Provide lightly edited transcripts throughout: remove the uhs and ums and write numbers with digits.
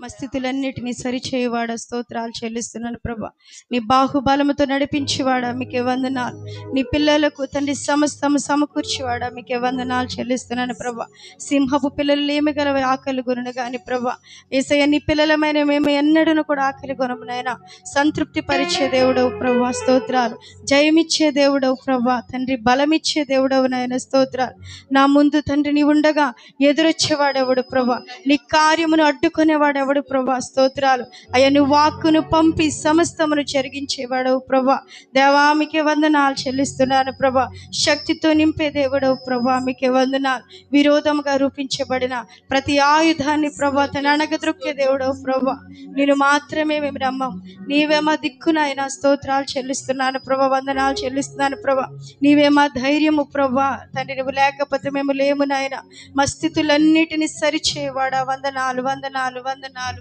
మా స్థితులన్నిటినీ సరిచేయవాడా స్తోత్రాలు చెల్లిస్తున్నాను ప్రభా. నీ బాహుబలముతో నడిపించేవాడా మీకే వందనాలు. నీ పిల్లలకు తండ్రి సమస్తము సమకూర్చేవాడా మీకే వందనాలు చెల్లిస్తున్నాను ప్రభా. సింహపు పిల్లలు ఏమి గల ఆకలి కొనును కానీ ప్రభా యేసయ్య నీ పిల్లలమైన మేము ఎన్నడూ కూడా ఆకలి కొనమునైనా సంతృప్తి పరిచే దేవుడవు ప్రభా స్తోత్రాలు. జయమిచ్చే దేవుడవు ప్రభా తండ్రి, బలమిచ్చే దేవుడవు నాయన స్తోత్రాలు. నా ముందు తండ్రి నీ ఉండగా ఎదురొచ్చేవాడెవడు ప్రభా, నీ కార్యమును అడ్డుకునేవాడెవడు ప్రభా స్తోత్రాలు. అయ్యా నువ్వు వాక్కును పంపి సమస్తమును జరిగించేవాడవు ప్రభా. దేవా మీకే వందనాలు చెల్లిస్తున్నాను ప్రభా. శక్తితో నింపే దేవుడవు ప్రభా మీకే వందనాలు. విరోధముగా రూపించబడిన ప్రతి ఆయుధాన్ని ప్రభా తన అణగద్రొక్కే దేవుడవు ప్రభా. నేను మాత్రమే మేము నమ్మం, నీవే మా దిక్కునైనా స్తోత్రాలు చెల్లిస్తున్నాను ప్రభా, వందనాలు చెల్లిస్తున్నాను ప్రభా. నీవే మా ధైర్యము ప్రభా తండ్రి, నువ్వు లేకపోతే మేము లేము నాయన. మా స్థితులన్నిటిని సరిచేవాడా వందనాలు వందనాలు వందనాలు.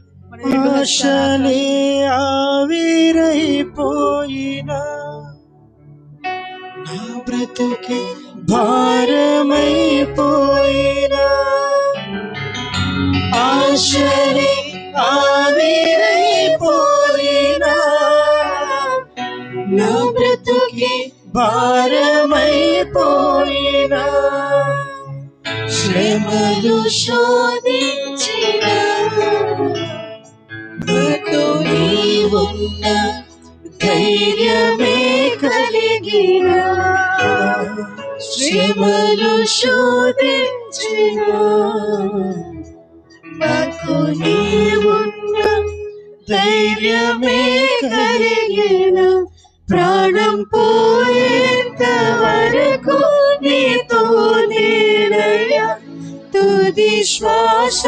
ఆశలే ఆవిరైపోయినా నా బ్రతుకే భారమైపోయినా, ఆశలే ఆవిరైపోయినా నా బ్రతుకే భారమైపోయినా, శ్రమలు శోధించిన నాతో నీవున్న ధైర్యమే కలిగిన, శ్రమలు శోధించిన నాకు నీవున్న ధైర్యమే కలిగిన, ప్రాణం పోయేంత వరకు నీతో నేనయ్యా, తుది శ్వాస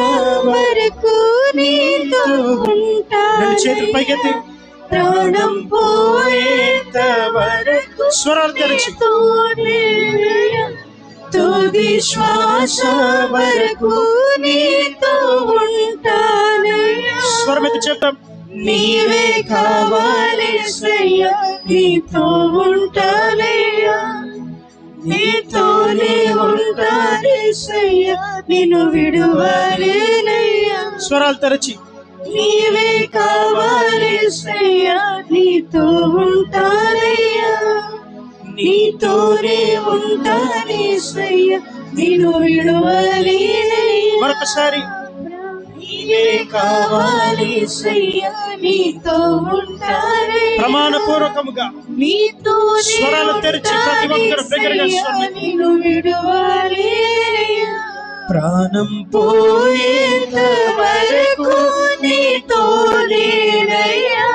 వరకు నీతో ఉంటా. ప్రాణం పోయేంత వరకు స్వరాలు తెరిచి తుది శ్వాస వరకు నీతో ఉంటానయ్యా. స్వరమైతే చెప్తాం. నీవే కావాలేసయ్యా, నీతో ఉంటానయ్యా, నీతోనే ఉంటానేసయ్యా, నిన్ను విడువలేనయ్యా. స్వరాలు తెరచి నీవే కావాలేసయ్యా, నీతో ఉంటానయ్యా, నీతోనే ఉంటానేసయ్యా, నిన్ను విడువలేనయ్యా. మరొకసారి నీవే కావాలేసయ్యా, నీతో ఉంటానయ్యా, ప్రమాణపూర్వకముగా నీతో స్వరాలు తెరిచి ప్రతి ఒక్కరు దగ్గరగా నిన్ను విడువలేనయ్యా. ప్రాణం పోయేంత వరకు నీతో నేనయ్యా,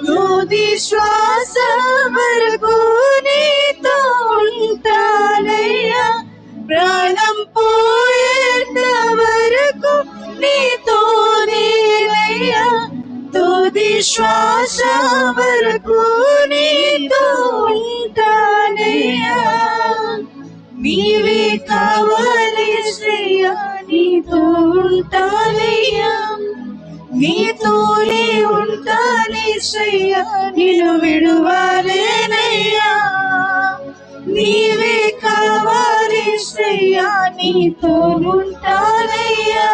తుది శ్వాస వరకు నీతో ఉంటానయ్యా, ప్రాణం పోయేంత వరకు నీతో నేనయ్యా, తుది శ్వాస వరకు నీతో ఉంటానయ్యా. నీవే కావాలేసయ్యా, నీతో ఉంటానయ్యా, నీతోనే ఉంటానేసయ్యా, నిన్ను విడువలేనయ్యా. నీవే కావాలేసయ్యా, నీతో ఉంటానయ్యా,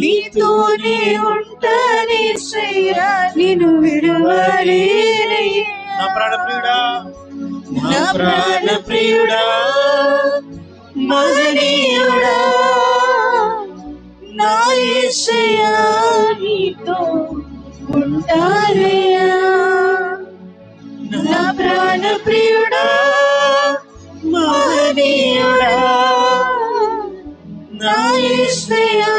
నీతోనే ఉంటానేసయ్యా, నిన్ను విడువలేనయ్యా. నా ప్రాణప్రియుడా, నా ప్రాణప్రియుడా, మహనీయుడా, నా యేసయ్యా, నీతో ఉంటానయ్యా. నా ప్రాణప్రియుడా, మహనీయుడా, నా యేసయ్యా,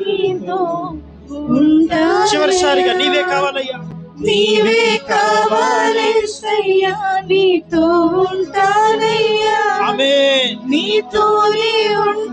నీతో ఉంటా. చివరిసారిగా నీవే కావాలయ్యా, నీవే కావాలేసయ్యా, నీతో ఉంటానయ్యా, ఆమేన్, నీతోనే ఉంటా.